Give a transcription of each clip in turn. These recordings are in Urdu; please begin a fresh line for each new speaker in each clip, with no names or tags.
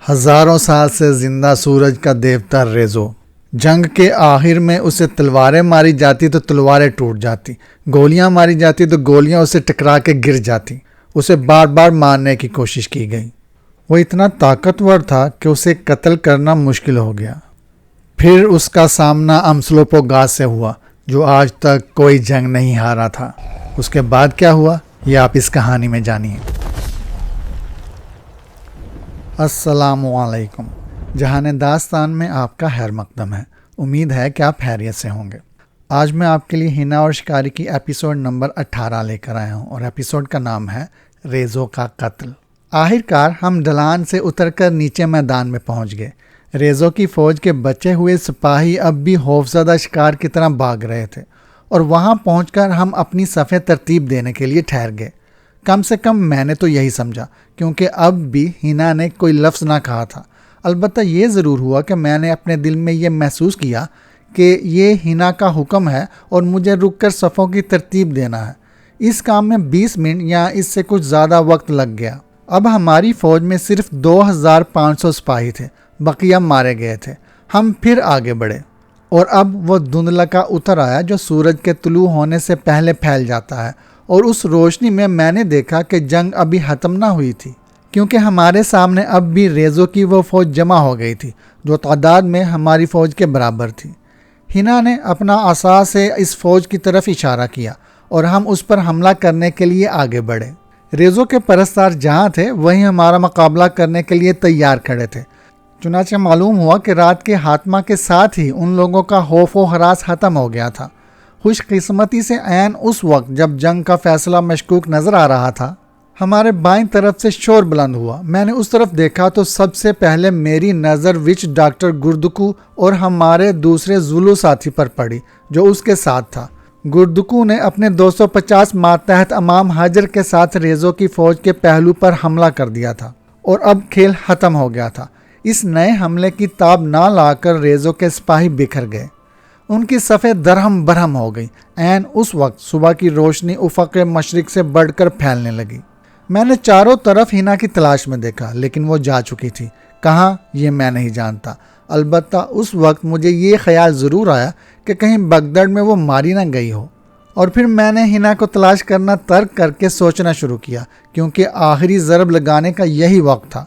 ہزاروں سال سے زندہ سورج کا دیوتا ریزو، جنگ کے آخر میں اسے تلواریں ماری جاتی تو تلواریں ٹوٹ جاتی، گولیاں ماری جاتی تو گولیاں اسے ٹکرا کے گر جاتی۔ اسے بار بار مارنے کی کوشش کی گئی۔ وہ اتنا طاقتور تھا کہ اسے قتل کرنا مشکل ہو گیا۔ پھر اس کا سامنا امسلوپوگاس سے ہوا، جو آج تک کوئی جنگ نہیں ہارا تھا۔ اس کے بعد کیا ہوا، یہ آپ اس کہانی میں جانیے۔ السلام علیکم، جہان داستان میں آپ کا خیر مقدم ہے۔ امید ہے کہ آپ خیریت سے ہوں گے۔ آج میں آپ کے لیے ہینا اور شکاری کی ایپیسوڈ نمبر 18 لے کر آیا ہوں، اور ایپیسوڈ کا نام ہے ریزو کا قتل۔ آخرکار ہم ڈھلان سے اتر کر نیچے میدان میں پہنچ گئے۔ ریزو کی فوج کے بچے ہوئے سپاہی اب بھی خوفزدہ شکار کی طرح بھاگ رہے تھے، اور وہاں پہنچ کر ہم اپنی صفیں ترتیب دینے کے لیے ٹھہر گئے۔ کم سے کم میں نے تو یہی سمجھا، کیونکہ اب بھی ہینا نے کوئی لفظ نہ کہا تھا۔ البتہ یہ ضرور ہوا کہ میں نے اپنے دل میں یہ محسوس کیا کہ یہ ہینا کا حکم ہے اور مجھے رک کر صفوں کی ترتیب دینا ہے۔ اس کام میں 20 منٹ یا اس سے کچھ زیادہ وقت لگ گیا۔ اب ہماری فوج میں صرف 2500 سپاہی تھے، بقیہ مارے گئے تھے۔ ہم پھر آگے بڑھے، اور اب وہ دھندلا اتر آیا جو سورج کے طلوع ہونے سے پہلے پھیل جاتا ہے، اور اس روشنی میں نے دیکھا کہ جنگ ابھی ختم نہ ہوئی تھی، کیونکہ ہمارے سامنے اب بھی ریزو کی وہ فوج جمع ہو گئی تھی جو تعداد میں ہماری فوج کے برابر تھی۔ ہینا نے اپنا عصا سے اس فوج کی طرف اشارہ کیا، اور ہم اس پر حملہ کرنے کے لیے آگے بڑھے۔ ریزو کے پرستار جہاں تھے وہیں ہمارا مقابلہ کرنے کے لیے تیار کھڑے تھے۔ چنانچہ معلوم ہوا کہ رات کے خاتمہ کے ساتھ ہی ان لوگوں کا خوف و ہراس ختم ہو گیا تھا۔ خوش قسمتی سے عین اس وقت جب جنگ کا فیصلہ مشکوک نظر آ رہا تھا، ہمارے بائیں طرف سے شور بلند ہوا۔ میں نے اس طرف دیکھا تو سب سے پہلے میری نظر وچ ڈاکٹر گردکو اور ہمارے دوسرے زولو ساتھی پر پڑی جو اس کے ساتھ تھا۔ گردکو نے اپنے 250 ماتحت امام حجر کے ساتھ ریزو کی فوج کے پہلو پر حملہ کر دیا تھا، اور اب کھیل ختم ہو گیا تھا۔ اس نئے حملے کی تاب نہ لا کر ریزو کے سپاہی بکھر گئے، ان کی صفیں درہم برہم ہو گئی۔ عین اس وقت صبح کی روشنی افق مشرق سے بڑھ کر پھیلنے لگی۔ میں نے چاروں طرف ہینا کی تلاش میں دیکھا، لیکن وہ جا چکی تھی۔ کہاں، یہ میں نہیں جانتا۔ البتہ اس وقت مجھے یہ خیال ضرور آیا کہ کہیں بگدڑ میں وہ ماری نہ گئی ہو۔ اور پھر میں نے ہینا کو تلاش کرنا ترک کر کے سوچنا شروع کیا، کیونکہ آخری ضرب لگانے کا یہی وقت تھا۔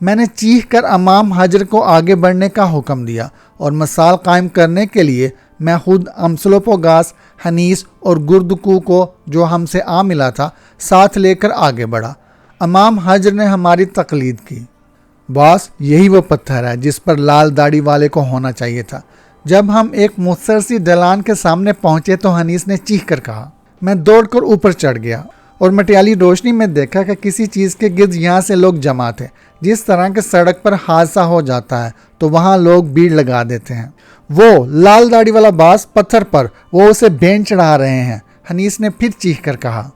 میں نے چیخ کر امام حجر کو آگے بڑھنے کا حکم دیا، اور مثال قائم کرنے کے لیے میں خود امسلوپوگاس، ہنیس اور گردکو کو، جو ہم سے آ ملا تھا، ساتھ لے کر آگے بڑھا۔ امام حجر نے ہماری تقلید کی۔ باس، یہی وہ پتھر ہے جس پر لال داڑھی والے کو ہونا چاہیے تھا۔ جب ہم ایک مختصر سی ڈھلان کے سامنے پہنچے تو ہنیس نے چیخ کر کہا۔ میں دوڑ کر اوپر چڑھ گیا، اور مٹیالی روشنی میں دیکھا کہ کسی چیز کے گرد یہاں سے لوگ جمع تھے۔ جس طرح کے سڑک پر حادثہ ہو جاتا ہے تو وہاں لوگ بھیڑ لگا دیتے ہیں۔ وہ لال داڑھی والا باس پتھر پر، وہ اسے بین چڑھا رہے ہیں، ہنیس نے پھر چیخ کر کہا۔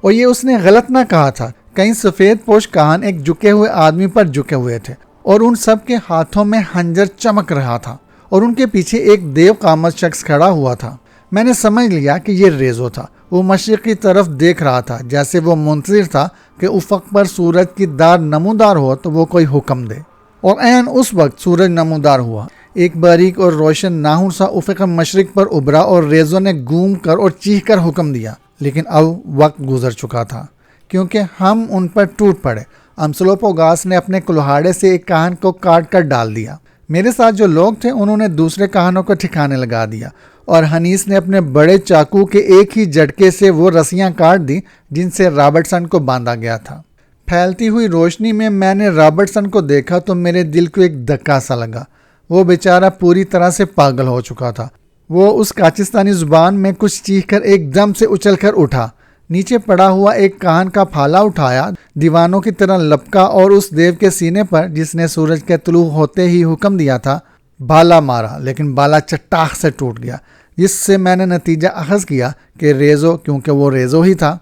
اور یہ اس نے غلط نہ کہا تھا۔ کئی سفید پوش کہان ایک جھکے ہوئے آدمی پر جھکے ہوئے تھے، اور ان سب کے ہاتھوں میں خنجر چمک رہا تھا، اور ان کے پیچھے ایک دیو قامت شخص کھڑا ہوا تھا۔ میں نے سمجھ لیا کہ یہ ریزو تھا۔ وہ مشرق کی طرف دیکھ رہا تھا، جیسے وہ منتظر تھا کہ افق پر سورج کی دار نمودار ہو تو وہ کوئی حکم دے۔ اور عین اس وقت سورج نمودار ہوا۔ ایک باریک اور روشن ناہور سا افق مشرق پر ابھرا، اور ریزو نے گھوم کر اور چیخ کر حکم دیا۔ لیکن اب وقت گزر چکا تھا، کیونکہ ہم ان پر ٹوٹ پڑے۔ امسلوپوگاس نے اپنے کلہاڑے سے ایک کہان کو کاٹ کر ڈال دیا۔ میرے ساتھ جو لوگ تھے انہوں نے دوسرے کہانوں کو ٹھکانے لگا دیا، اور ہنیس نے اپنے بڑے چاقو کے ایک ہی جھٹکے سے وہ رسیاں کاٹ دی جن سے رابرٹسن کو باندھا گیا تھا۔ پھیلتی ہوئی روشنی میں نے رابرٹسن کو دیکھا تو میرے دل کو ایک دھکا سا لگا۔ وہ بیچارہ پوری طرح سے پاگل ہو چکا تھا۔ وہ اس کاچستانی زبان میں کچھ چیخ کر ایک دم سے اچھل کر اٹھا، نیچے پڑا ہوا ایک کہان کا پھالا اٹھایا، دیوانوں کی طرح لپکا، اور اس دیو کے سینے پر جس نے سورج کے طلوع ہوتے ہی حکم دیا تھا بالا مارا، لیکن بالا چٹاخ سے ٹوٹ گیا، جس سے میں نے نتیجہ اخذ کیا کہ ریزو، کیونکہ وہ ریزو ہی تھا،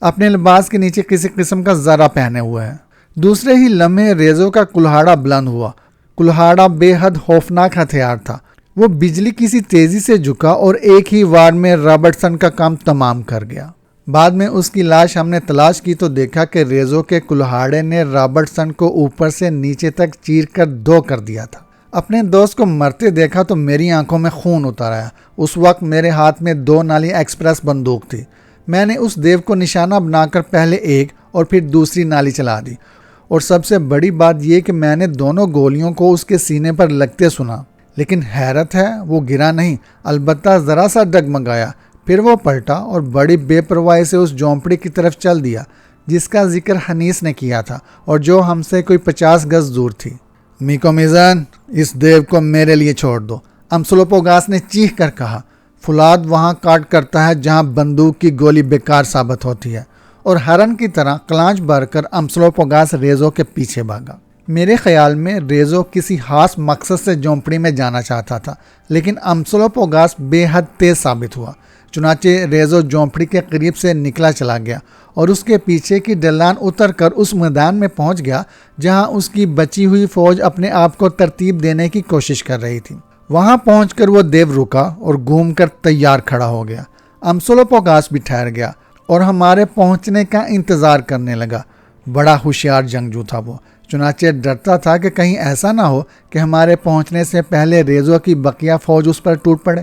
اپنے لباس کے نیچے کسی قسم کا زرہ پہنے ہوئے ہے۔ دوسرے ہی لمحے ریزو کا کلہاڑا بلند ہوا۔ کلہاڑا بے حد خوفناک ہتھیار تھا۔ وہ بجلی کسی تیزی سے جھکا اور ایک ہی وار میں رابرٹسن کا کام تمام کر گیا۔ بعد میں اس کی لاش ہم نے تلاش کی تو دیکھا کہ ریزو کے کلہاڑے نے رابرٹسن کو اوپر سے نیچے تک چیر کر 2 کر دیا تھا۔ اپنے دوست کو مرتے دیکھا تو میری آنکھوں میں خون اتر آیا۔ اس وقت میرے ہاتھ میں 2 نالی ایکسپریس بندوق تھی۔ میں نے اس دیو کو نشانہ بنا کر پہلے ایک اور پھر دوسری نالی چلا دی، اور سب سے بڑی بات یہ کہ میں نے دونوں گولیوں کو اس کے سینے پر لگتے سنا، لیکن حیرت ہے وہ گرا نہیں، البتہ ذرا سا ڈگمگایا۔ پھر وہ پلٹا اور بڑی بے پرواہی سے اس جھونپڑی کی طرف چل دیا جس کا ذکر حنیس نے کیا تھا اور جو ہم سے کوئی 50 گز دور تھی۔ میکو میزن، اس دیو کو میرے لیے چھوڑ دو، امسلوپوگاس نے چیخ کر کہا۔ فولاد وہاں کاٹ کرتا ہے جہاں بندوق کی گولی بیکار ثابت ہوتی ہے، اور ہرن کی طرح کلانچ بھر کر امسلوپوگاس ریزو کے پیچھے بھاگا۔ میرے خیال میں ریزو کسی خاص مقصد سے جھونپڑی میں جانا چاہتا تھا، لیکن امسلوپوگاس بے حد تیز ثابت ہوا۔ چنانچہ ریزو جھونپڑی کے قریب سے نکلا چلا گیا اور اس کے پیچھے کی ڈھلان اتر کر اس میدان میں پہنچ گیا جہاں اس کی بچی ہوئی فوج اپنے آپ کو ترتیب دینے کی کوشش کر رہی تھی۔ وہاں پہنچ کر وہ دیو رکا اور گھوم کر تیار کھڑا ہو گیا۔ امسلوپوگاس بھی ٹھہر گیا اور ہمارے پہنچنے کا انتظار کرنے لگا۔ بڑا ہوشیار جنگجو تھا وہ، چنانچہ ڈرتا تھا کہ کہیں ایسا نہ ہو کہ ہمارے پہنچنے سے پہلے ریزو کی بقیہ فوج اس پر ٹوٹ پڑے۔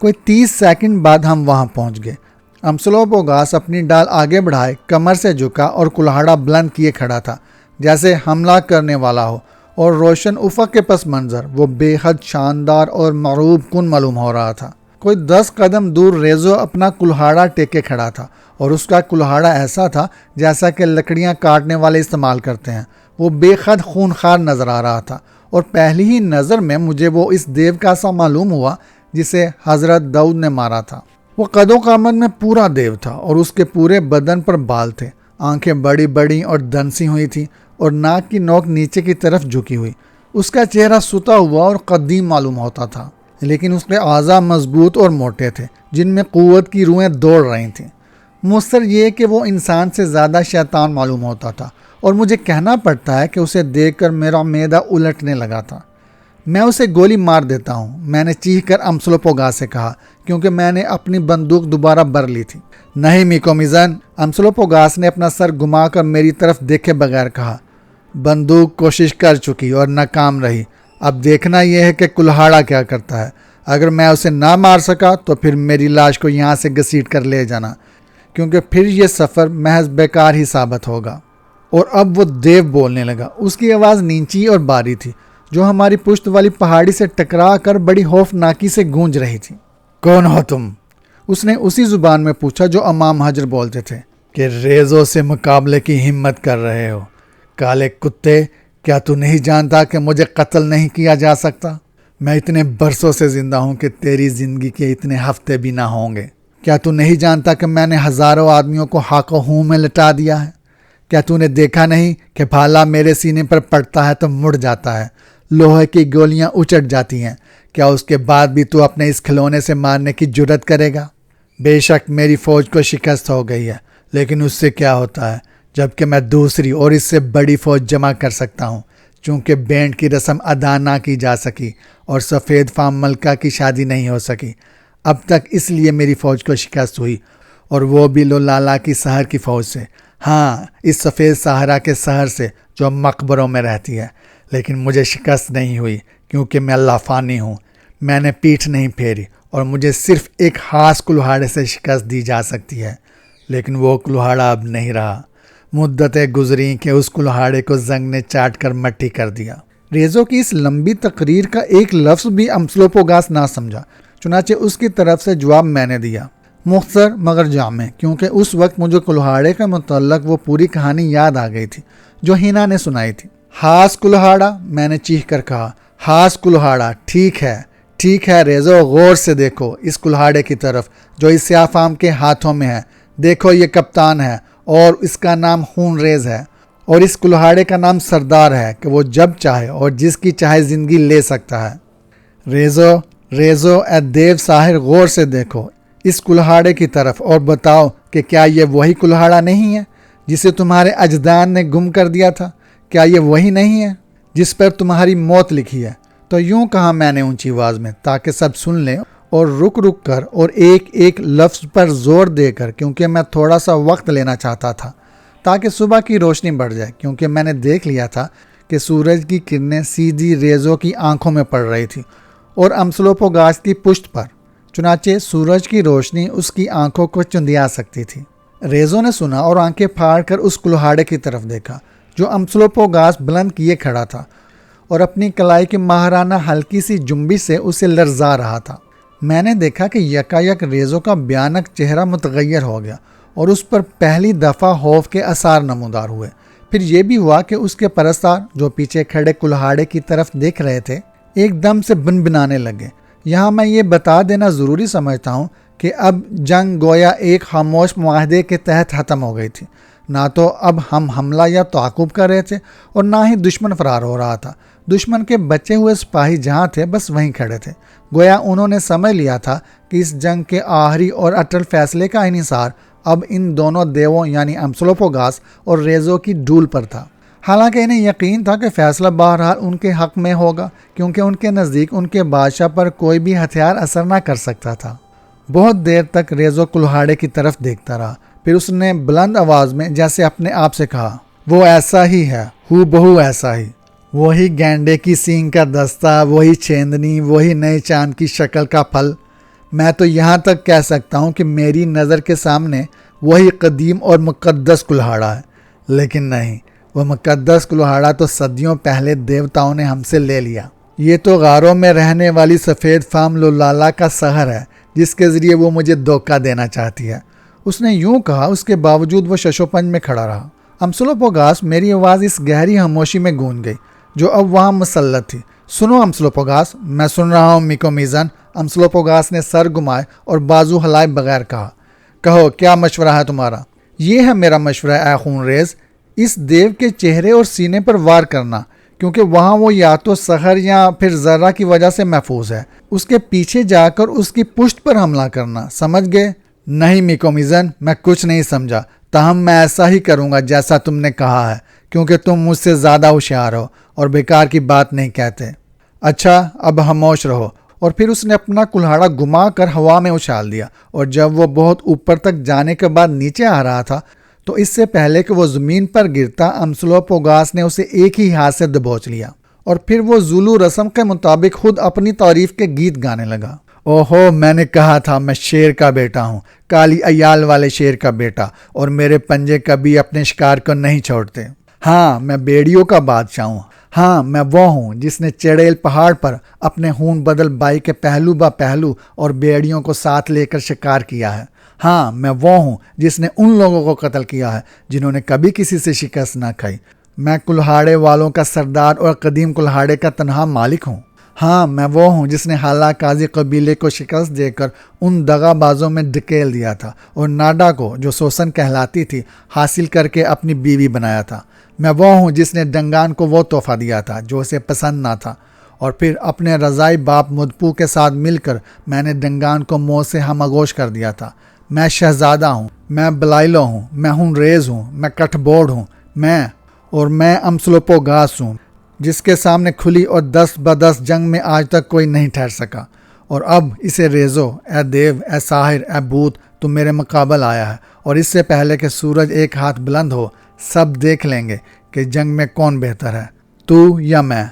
کوئی 30 سیکنڈ بعد ہم وہاں پہنچ گئے۔ امسلوپوگاس اپنی ڈال آگے بڑھائے کمر سے جھکا اور کلہاڑا بلند کیے کھڑا تھا جیسے حملہ کرنے والا ہو، اور روشن افق کے پس منظر وہ بے حد شاندار اور مرعوب کن معلوم ہو رہا تھا۔ کوئی 10 قدم دور ریزو اپنا کلہاڑا ٹیکے کھڑا تھا، اور اس کا کلہاڑا ایسا تھا جیسا کہ لکڑیاں کاٹنے والے استعمال کرتے ہیں۔ وہ بے حد خونخوار نظر آ رہا تھا، اور پہلی ہی نظر میں مجھے وہ اس دیو کا سا معلوم ہوا جسے حضرت داؤد نے مارا تھا۔ وہ قد و قامت میں پورا دیو تھا اور اس کے پورے بدن پر بال تھے، آنکھیں بڑی بڑی اور دنسی ہوئی تھیں اور ناک کی نوک نیچے کی طرف جھکی ہوئی۔ اس کا چہرہ ستا ہوا اور قدیم معلوم ہوتا تھا، لیکن اس کے اعضاء مضبوط اور موٹے تھے جن میں قوت کی روحیں دوڑ رہی تھیں۔ مؤثر یہ کہ وہ انسان سے زیادہ شیطان معلوم ہوتا تھا، اور مجھے کہنا پڑتا ہے کہ اسے دیکھ کر میرا معدہ الٹنے لگا تھا۔ میں اسے گولی مار دیتا ہوں، میں نے چیخ کر امسلوپوگاس سے کہا، کیونکہ میں نے اپنی بندوق دوبارہ بھر لی تھی۔ نہیں میکو میزن، امسلوپوگاس نے اپنا سر گھما کر میری طرف دیکھے بغیر کہا۔ بندوق کوشش کر چکی اور ناکام رہی، اب دیکھنا یہ ہے کہ کلہاڑا کیا کرتا ہے۔ اگر میں اسے نہ مار سکا تو پھر میری لاش کو یہاں سے گھسیٹ کر لے جانا، کیونکہ پھر یہ سفر محض بیکار ہی ثابت ہوگا۔ اور اب وہ دیو بولنے لگا۔ اس کی آواز نیچی اور باری تھی جو ہماری پشت والی پہاڑی سے ٹکرا کر بڑی خوفناکی سے گونج رہی تھی۔ کون ہو تم؟ اس نے اسی زبان میں پوچھا جو امام حجر بولتے تھے۔ کہ ریزو سے مقابلے کی ہمت کر رہے ہو؟ کالے کتے، کیا تو نہیں جانتا کہ مجھے قتل نہیں کیا جا سکتا؟ میں اتنے برسوں سے زندہ ہوں کہ تیری زندگی کے اتنے ہفتے بھی نہ ہوں گے۔ کیا تو نہیں جانتا کہ میں نے ہزاروں آدمیوں کو ہاک و ہوں میں لٹا دیا ہے؟ کیا تو نے دیکھا نہیں کہ بھالا میرے سینے پر پڑتا ہے تو مڑ جاتا ہے، لوہے کی گولیاں اچٹ جاتی ہیں؟ کیا اس کے بعد بھی تو اپنے اس کھلونے سے مارنے کی جرت کرے گا؟ بے شک میری فوج کو شکست ہو گئی ہے، لیکن اس سے کیا ہوتا ہے جبکہ میں دوسری اور اس سے بڑی فوج جمع کر سکتا ہوں، چونکہ بینڈ کی رسم ادا نہ کی جا سکی اور سفید فام ملکہ کی شادی نہیں ہو سکی اب تک، اس لیے میری فوج کو شکست ہوئی، اور وہ بھی لو لالا کی سحر کی فوج سے۔ ہاں، اس سفید صحرا کے سحر سے جو مقبروں میں رہتی ہے، لیکن مجھے شکست نہیں ہوئی کیونکہ میں اللہ فانی ہوں۔ میں نے پیٹھ نہیں پھیری اور مجھے صرف ایک خاص کلہاڑے سے شکست دی جا سکتی ہے، لیکن وہ کلہاڑا اب نہیں رہا۔ مدتیں گزریں کہ اس کلہاڑے کو زنگ نے چاٹ کر مٹی کر دیا۔ ریزو کی اس لمبی تقریر کا ایک لفظ بھی امسلوپوگاس نہ سمجھا، چنانچہ اس کی طرف سے جواب میں نے دیا، مختصر مگر جامع، کیونکہ اس وقت مجھے کلہاڑے کے متعلق وہ پوری کہانی یاد آ گئی تھی جو ہینا نے سنائی تھی۔ خاص کلہاڑا، میں نے چیخ کر کہا، خاص کلہاڑا، ٹھیک ہے ریزو، غور سے دیکھو اس کلہاڑے کی طرف جو اس سیاہ فام کے ہاتھوں میں ہے۔ دیکھو یہ کپتان ہے اور اس کا نام خون ریز ہے، اور اس کلہاڑے کا نام سردار ہے کہ وہ جب چاہے اور جس کی چاہے زندگی لے سکتا ہے۔ ریزو اے دیو ساحر، غور سے دیکھو اس کلہاڑے کی طرف اور بتاؤ کہ کیا یہ وہی کلہاڑا نہیں ہے جسے تمہارے اجداد نے گم کر دیا تھا؟ کیا یہ وہی نہیں ہے جس پر تمہاری موت لکھی ہے؟ تو یوں کہا میں نے اونچی آواز میں تاکہ سب سن لیں اور رک رک کر اور ایک ایک لفظ پر زور دے کر، کیونکہ میں تھوڑا سا وقت لینا چاہتا تھا تاکہ صبح کی روشنی بڑھ جائے، کیونکہ میں نے دیکھ لیا تھا کہ سورج کی کرنیں سیدھی ریزو کی آنکھوں میں پڑ رہی تھی اور امسلوپوگاس کی پشت پر، چنانچہ سورج کی روشنی اس کی آنکھوں کو چندیا سکتی تھی۔ ریزو نے سنا اور آنکھیں پھاڑ کر اس کلہاڑے کی طرف دیکھا جو امسلوپوگاس بلند کیے کھڑا تھا اور اپنی کلائی کی ماہرانہ ہلکی سی جنبش سے اسے لرزا رہا تھا۔ میں نے دیکھا کہ یکایک ریزو کا بھیانک چہرہ متغیر ہو گیا اور اس پر پہلی دفعہ خوف کے آثار نمودار ہوئے۔ پھر یہ بھی ہوا کہ اس کے پرستار جو پیچھے کھڑے کلہاڑے کی طرف دیکھ رہے تھے ایک دم سے بنبنانے لگے۔ یہاں میں یہ بتا دینا ضروری سمجھتا ہوں کہ اب جنگ گویا ایک خاموش معاہدے کے تحت ختم ہو گئی تھی۔ نہ تو اب ہم حملہ یا تعاقب کر رہے تھے اور نہ ہی دشمن فرار ہو رہا تھا۔ دشمن کے بچے ہوئے سپاہی جہاں تھے بس وہیں کھڑے تھے، گویا انہوں نے سمجھ لیا تھا کہ اس جنگ کے آخری اور اٹل فیصلے کا انحصار اب ان دونوں دیووں یعنی امسلوپوگاس اور ریزو کی ڈھول پر تھا۔ حالانکہ انہیں یقین تھا کہ فیصلہ بہرحال ان کے حق میں ہوگا، کیونکہ ان کے نزدیک ان کے بادشاہ پر کوئی بھی ہتھیار اثر نہ کر سکتا تھا۔ بہت دیر تک ریزو کلہاڑے کی طرف دیکھتا رہا، پھر اس نے بلند آواز میں جیسے اپنے آپ سے کہا، وہ ایسا ہی ہے، ہو بہو ایسا ہی، وہی گینڈے کی سینگ کا دستہ، وہی چیندنی، وہی نئے چاند کی شکل کا پھل۔ میں تو یہاں تک کہہ سکتا ہوں کہ میری نظر کے سامنے وہی قدیم اور مقدس کلہاڑا ہے، لیکن نہیں، وہ مقدس کلہاڑا تو صدیوں پہلے دیوتاؤں نے ہم سے لے لیا۔ یہ تو غاروں میں رہنے والی سفید فام لولالا کا سحر ہے جس کے ذریعے وہ مجھے دھوکہ دینا چاہتی ہے۔ اس نے یوں کہا، اس کے باوجود وہ ششوپنج میں کھڑا رہا۔ امسلوپوگاس، میری آواز اس گہری خاموشی میں گونج گئی جو اب وہاں مسلط تھی۔ سنو امسلوپوگاس، میں سن رہا ہوں میکومیزن۔ امسلوپوگاس نے سر گھمائے اور بازو ہلائے بغیر کہا، کہو کیا مشورہ ہے تمہارا؟ یہ ہے میرا مشورہ اے خون ریز، اس دیو کے چہرے اور سینے پر وار کرنا، کیونکہ وہاں وہ یا تو سحر یا پھر ذرہ کی وجہ سے محفوظ ہے۔ اس کے پیچھے جا کر اس کی پشت پر حملہ کرنا، سمجھ گئے؟ نہیں میکومیزن، میں کچھ نہیں سمجھا، تاہم میں ایسا ہی کروں گا جیسا تم نے کہا ہے، کیونکہ تم مجھ سے زیادہ ہوشیار ہو اور بیکار کی بات نہیں کہتے۔ اچھا، اب خاموش رہو۔ اور پھر اس نے اپنا کلہاڑا گھما کر ہوا میں اچھال دیا، اور جب وہ بہت اوپر تک جانے کے بعد نیچے آ رہا تھا تو اس سے پہلے کہ وہ زمین پر گرتا، امسلوپوگاس نے اسے ایک ہی ہاتھ سے دبوچ لیا اور پھر وہ زولو رسم کے مطابق خود اپنی تعریف کے گیت گانے لگا۔ اوہو، میں نے کہا تھا میں شیر کا بیٹا ہوں، کالی ایال والے شیر کا بیٹا، اور میرے پنجے کبھی اپنے شکار کو نہیں چھوڑتے۔ ہاں، میں بیڑیوں کا بادشاہ ہوں۔ ہاں، میں وہ ہوں جس نے چڑیل پہاڑ پر اپنے خون بدل بائی کے پہلو با پہلو اور بیڑیوں کو ساتھ لے کر شکار کیا ہے۔ ہاں، میں وہ ہوں جس نے ان لوگوں کو قتل کیا ہے جنہوں نے کبھی کسی سے شکست نہ کھائی۔ میں کلہاڑے والوں کا سردار اور قدیم کلہاڑے کا تنہا مالک ہوں۔ ہاں، میں وہ ہوں جس نے حالہ قاضی قبیلے کو شکست دے کر ان دغا بازوں میں ڈھکیل دیا تھا اور ناڈا کو، جو سوسن کہلاتی تھی، حاصل کر کے اپنی بیوی بنایا تھا۔ میں وہ ہوں جس نے ڈنگان کو وہ تحفہ دیا تھا جو اسے پسند نہ تھا، اور پھر اپنے رضائی باپ مدپو کے ساتھ مل کر میں نے ڈنگان کو موت سے ہم آغوش کر دیا تھا۔ میں شہزادہ ہوں، میں بلائلو ہوں، میں ہوں ریز ہوں، میں کٹھ بورڈ ہوں، میں امسلوپوگاس ہوں جس کے سامنے کھلی اور 10 جنگ میں آج تک کوئی نہیں ٹھہر سکا۔ اور اب اسے ریزو، اے دیو، اے ساحر، اے بھوت، تم میرے مقابل آیا ہے، اور اس سے پہلے کہ سورج ایک ہاتھ بلند ہو سب دیکھ لیں گے کہ جنگ میں کون بہتر ہے، تو یا میں۔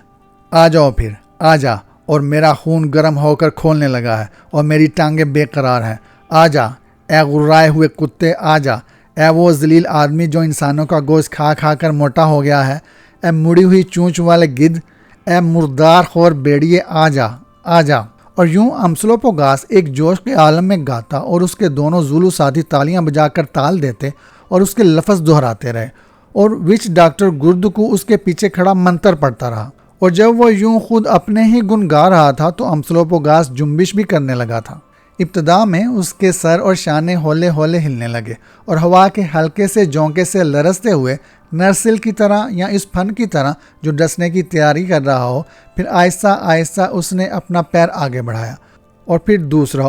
آ جاؤ، پھر آ جا، اور میرا خون گرم ہو کر کھولنے لگا ہے اور میری ٹانگیں بے قرار ہیں۔ آ جا اے غرائے ہوئے کتے، آ جا اے وہ ذلیل آدمی جو انسانوں کا گوشت کھا کھا کر موٹا ہو گیا ہے، اے مڑی ہوئی چونچ والے گدھ، اے مردار خور بیڑیے، آ جا، آ جا۔ اور یوں امسلوپوگاس ایک جوش کے عالم میں گاتا اور اس کے دونوں زولو ساتھی تالیاں بجا کر تال دیتے اور اس کے لفظ دہراتے رہے، اور وچ ڈاکٹر گردکو اس کے پیچھے کھڑا منتر پڑھتا رہا۔ اور جب وہ یوں خود اپنے ہی گن گا رہا تھا تو امسلوپوگاس جنبش بھی کرنے لگا تھا۔ ابتدا میں اس کے سر اور شانے ہولے ہولے ہلنے لگے اور ہوا کے ہلکے سے جھونکے سے لرزتے ہوئے، نرسل کی طرح یا اس پھن کی طرح جو ڈسنے کی تیاری کر رہا ہو۔ پھر آہستہ آہستہ اس نے اپنا پیر آگے بڑھایا اور پھر دوسرا،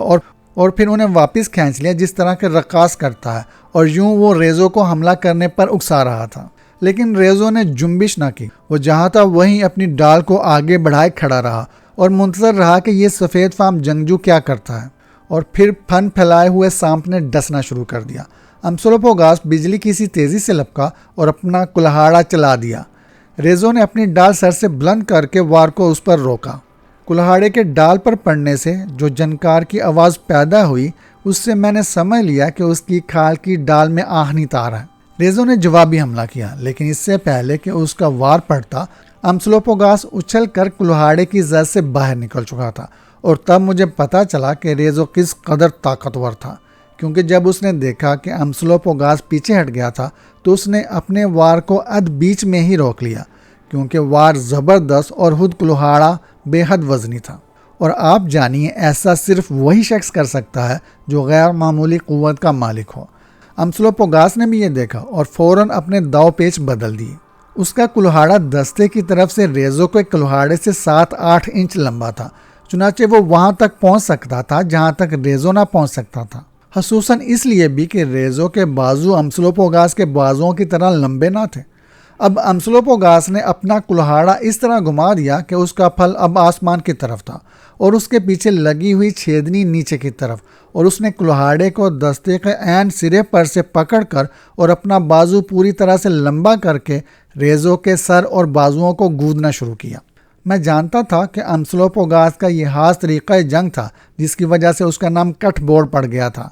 اور پھر انہیں واپس کھینچ لیا جس طرح کہ رقاص کرتا ہے، اور یوں وہ ریزو کو حملہ کرنے پر اکسا رہا تھا۔ لیکن ریزو نے جنبش نہ کی، وہ جہاں تھا وہیں اپنی ڈال کو آگے بڑھائے کھڑا رہا اور منتظر رہا کہ یہ سفید فام جنگجو کیا کرتا ہے، اور پھر پھن پھیلائے ہوئے سانپ نے ڈسنا شروع کر دیا۔ امسلوپوگاس بجلی کی سی تیزی سے لپکا اور اپنا کلہاڑا چلا دیا۔ ریزو نے اپنی ڈال سر سے بلند کر کے وار کو اس پر روکا۔ کلہاڑے کے ڈال پر پڑنے سے جو جھنکار کی آواز پیدا ہوئی، اس سے میں نے سمجھ لیا کہ اس کی کھال کی ڈال میں آہنی تار ہے۔ ریزو نے جوابی حملہ کیا، لیکن اس سے پہلے کہ اس کا وار پڑتا، امسلوپوگاس اچھل کر کلہاڑے کی زد سے باہر نکل چکا تھا، اور تب مجھے پتا چلا کہ ریزو کس قدر طاقتور تھا، کیونکہ جب اس نے دیکھا کہ امسلوپوگاس پیچھے ہٹ گیا تھا تو اس نے اپنے وار کو بیچ میں ہی روک لیا، کیونکہ وار زبردست اور خود کلہاڑا بے حد وزنی تھا۔ اور آپ جانیے ایسا صرف وہی شخص کر سکتا ہے جو غیر معمولی قوت کا مالک ہو۔ امسلوپوگاس نے بھی یہ دیکھا اور فوراً اپنے داؤ پیچ بدل دیے۔ اس کا کلہاڑا دستے کی طرف سے ریزو کے کلہاڑے سے 7-8 انچ لمبا تھا، چنانچہ وہ وہاں تک پہنچ سکتا تھا جہاں تک ریزو نہ پہنچ سکتا تھا، خصوصاً اس لیے بھی کہ ریزو کے بازو امسلوپوگاس کے بازوؤں کی طرح لمبے نہ تھے۔ اب امسلوپوگاس نے اپنا کلہاڑا اس طرح گھما دیا کہ اس کا پھل اب آسمان کی طرف تھا اور اس کے پیچھے لگی ہوئی چھیدنی نیچے کی طرف، اور اس نے کلہاڑے کو دستے کے عین سرے پر سے پکڑ کر اور اپنا بازو پوری طرح سے لمبا کر کے ریزو کے سر اور بازوؤں کو گودنا شروع کیا۔ میں جانتا تھا کہ امسلوپوگاس کا یہ خاص طریقہ جنگ تھا جس کی وجہ سے اس کا نام کٹ بورڈ پڑ گیا تھا۔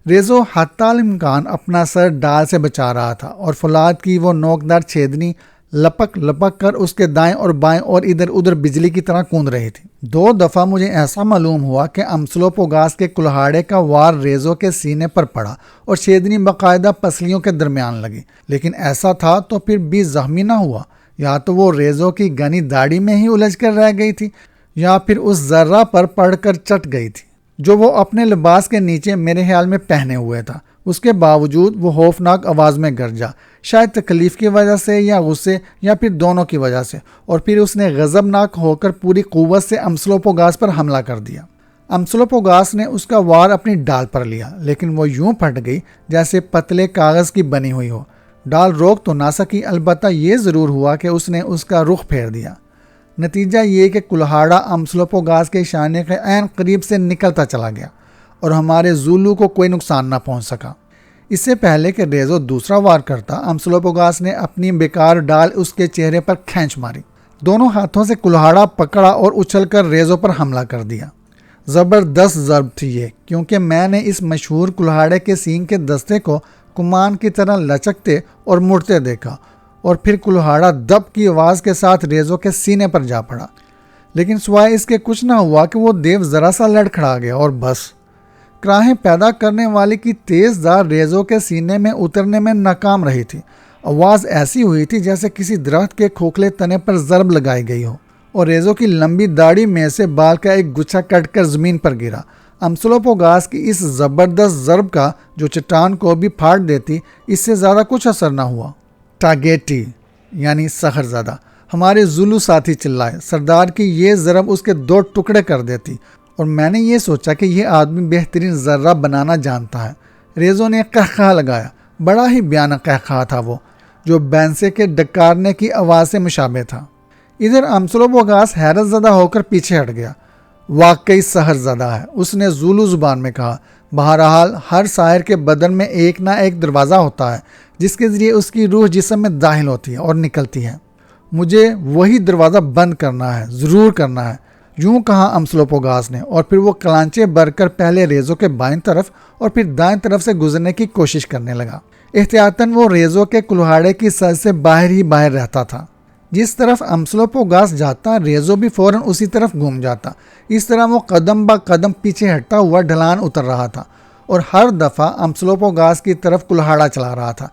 ریزو حتی الامکان اپنا سر ڈال سے بچا رہا تھا، اور فولاد کی وہ نوکدار چھیدنی لپک لپک کر اس کے دائیں اور بائیں اور ادھر ادھر بجلی کی طرح کوند رہی تھی۔ 2 دفعہ مجھے ایسا معلوم ہوا کہ امسلوپوگاس کے کلہاڑے کا وار ریزو کے سینے پر پڑا اور چھیدنی باقاعدہ پسلیوں کے درمیان لگی، لیکن ایسا تھا تو پھر بھی زخمی نہ ہوا۔ یا تو وہ ریزو کی گھنی داڑھی میں ہی الجھ کر رہ گئی تھی، یا پھر اس ذرہ پر پڑ کر چٹ گئی تھی جو وہ اپنے لباس کے نیچے میرے خیال میں پہنے ہوئے تھا۔ اس کے باوجود وہ خوفناک آواز میں گرجا، شاید تکلیف کی وجہ سے یا غصے یا پھر دونوں کی وجہ سے، اور پھر اس نے غضبناک ہو کر پوری قوت سے امسلوپوگاس پر حملہ کر دیا۔ امسلوپوگاس نے اس کا وار اپنی ڈال پر لیا، لیکن وہ یوں پھٹ گئی جیسے پتلے کاغذ کی بنی ہوئی ہو۔ ڈال روک تو نہ سکی، البتہ یہ ضرور ہوا کہ اس نے اس کا رخ پھیر دیا۔ نتیجہ یہ کہ کلہاڑا امسلوپوگاس کے شانے کے عین قریب سے نکلتا چلا گیا اور ہمارے زولو کو کوئی نقصان نہ پہنچ سکا۔ اس سے پہلے کہ ریزو دوسرا وار کرتا، امسلوپوگاس نے اپنی بیکار ڈال اس کے چہرے پر کھینچ ماری، دونوں ہاتھوں سے کلہاڑا پکڑا اور اچھل کر ریزو پر حملہ کر دیا۔ زبردست ضرب تھی یہ، کیونکہ میں نے اس مشہور کلہاڑے کے سینگ کے دستے کو کمان کی طرح لچکتے اور مڑتے دیکھا، اور پھر کلہاڑا دب کی آواز کے ساتھ ریزو کے سینے پر جا پڑا، لیکن سوائے اس کے کچھ نہ ہوا کہ وہ دیو ذرا سا لڑکھڑا گیا اور بس۔ کراہیں پیدا کرنے والے کی تیز دار ریزو کے سینے میں اترنے میں ناکام رہی تھی۔ آواز ایسی ہوئی تھی جیسے کسی درخت کے کھوکھلے تنے پر ضرب لگائی گئی ہو، اور ریزو کی لمبی داڑھی میں سے بال کا ایک گچھا کٹ کر زمین پر گرا۔ امسلوپوگاس کی اس زبردست ضرب کا جو چٹان کو بھی پھاڑ دیتی، اس سے زیادہ کچھ اثر نہ ہوا۔ ٹاگیٹی یعنی سحر زدہ، ہمارے زولو ساتھی چلائے، سردار کی یہ ضرب اس کے 2 ٹکڑے کر دیتی، اور میں نے یہ سوچا کہ یہ آدمی بہترین ذرہ بنانا جانتا ہے۔ ریزو نے قہقہا لگایا، بڑا ہی بیانہ قہقہا تھا وہ، جو بینسے کے ڈکارنے کی آواز سے مشابہ تھا۔ ادھر امسلوپوگاس حیرت زدہ ہو کر پیچھے ہٹ گیا۔ واقعی سحر زدہ ہے، اس نے زولو زبان میں کہا۔ بہرحال ہر ساحر کے بدن میں ایک نہ ایک دروازہ ہوتا ہے جس کے ذریعے اس کی روح جسم میں داخل ہوتی ہے اور نکلتی ہے۔ مجھے وہی دروازہ بند کرنا ہے، ضرور کرنا ہے، یوں کہا امسلوپوگاس نے، اور پھر وہ کلانچے بھر کر پہلے ریزو کے بائیں طرف اور پھر دائیں طرف سے گزرنے کی کوشش کرنے لگا۔ احتیاطاً وہ ریزو کے کلہاڑے کی سر سے باہر ہی باہر رہتا تھا۔ جس طرف امسلوپوگاس جاتا، ریزو بھی فوراً اسی طرف گھوم جاتا۔ اس طرح وہ قدم با قدم پیچھے ہٹتا ہوا ڈھلان اتر رہا تھا، اور ہر دفعہ امسلوپوگاس کی طرف کلہاڑا چلا رہا تھا،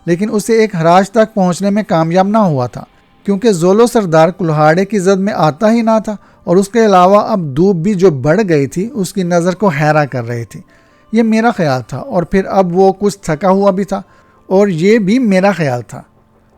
لیکن اسے ایک خراش تک پہنچنے میں کامیاب نہ ہوا تھا، کیونکہ زولو سردار کلہاڑے کی زد میں آتا ہی نہ تھا، اور اس کے علاوہ اب دھوپ بھی جو بڑھ گئی تھی اس کی نظر کو حیرا کر رہی تھی۔ یہ میرا خیال تھا، اور پھر اب وہ کچھ تھکا ہوا بھی تھا، اور یہ بھی میرا خیال تھا۔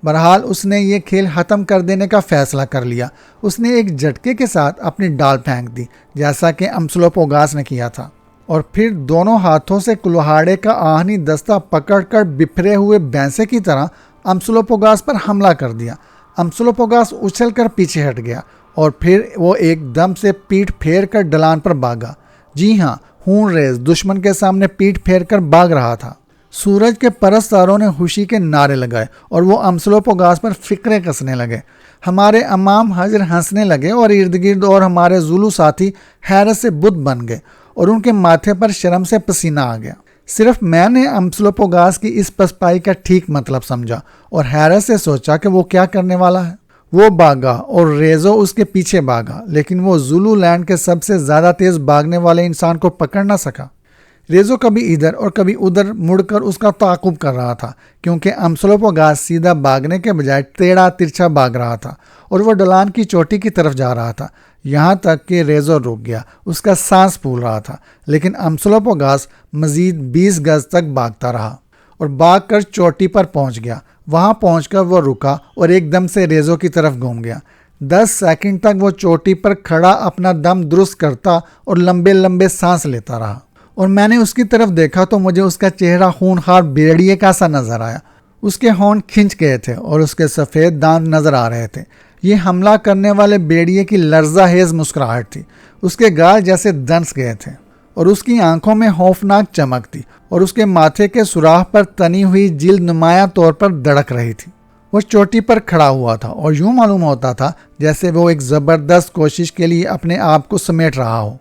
بہرحال اس نے یہ کھیل ختم کر دینے کا فیصلہ کر لیا۔ اس نے ایک جھٹکے کے ساتھ اپنی ڈال پھینک دی، جیسا کہ امسلوپوگاس نے کیا تھا، اور پھر دونوں ہاتھوں سے کلہاڑے کا آہنی دستہ پکڑ کر بپھرے ہوئے بینسے کی طرح امسلوپوگاس پر حملہ کر دیا۔ امسلوپوگاس اچھل کر پیچھے ہٹ گیا، اور پھر وہ ایک دم سے پیٹھ پھیر کر ڈلان پر بھاگا۔ جی ہاں، خون ریز دشمن کے سامنے پیٹھ پھیر کر بھاگ رہا تھا۔ سورج کے پرستاروں نے خوشی کے نعرے لگائے اور وہ امسلوپوگاس پر فقرے کسنے لگے۔ ہمارے امام حضر ہنسنے لگے اور ارد گرد اور ہمارے زولو ساتھی حیرت سے بت بن گئے اور ان کے ماتھے پر شرم سے پسینہ آ گیا۔ صرف میں نے امسلوپوگاس کی اس پسپائی کا ٹھیک مطلب سمجھا اور حیرت سے سوچا کہ وہ کیا کرنے والا ہے۔ وہ بھاگا اور ریزو اس کے پیچھے بھاگا، لیکن وہ زولو لینڈ کے سب سے زیادہ تیز بھاگنے والے انسان کو پکڑ نہ سکا۔ ریزو کبھی ادھر اور کبھی ادھر مڑ کر اس کا تعاقب کر رہا تھا، کیونکہ امسلوپوگاس سیدھا بھاگنے کے بجائے ٹیڑھا ترچھا بھاگ رہا تھا اور وہ ڈھلان کی چوٹی کی طرف جا رہا تھا، یہاں تک کہ ریزو رک گیا۔ اس کا سانس پھول رہا تھا، لیکن امسلوپوگاس مزید 20 گز تک بھاگتا رہا اور بھاگ کر چوٹی پر پہنچ گیا۔ وہاں پہنچ کر وہ رکا اور ایک دم سے ریزو کی طرف گھوم گیا۔ 10 سیکنڈ تک وہ چوٹی پر کھڑا اپنا دم درست کرتا اور لمبے لمبے سانس لیتا رہا، اور میں نے اس کی طرف دیکھا تو مجھے اس کا چہرہ خونخوار بھیڑیے کا سا نظر آیا۔ اس کے ہونٹ کھنچ گئے تھے اور اس کے سفید دانت نظر آ رہے تھے۔ یہ حملہ کرنے والے بھیڑیے کی لرزہ خیز مسکراہٹ تھی۔ اس کے گال جیسے دنس گئے تھے اور اس کی آنکھوں میں خوفناک چمک تھی، اور اس کے ماتھے کے سوراخ پر تنی ہوئی جلد نمایاں طور پر دھڑک رہی تھی۔ وہ چوٹی پر کھڑا ہوا تھا اور یوں معلوم ہوتا تھا جیسے وہ ایک زبردست کوشش کے لیے اپنے آپ کو سمیٹ رہا ہو۔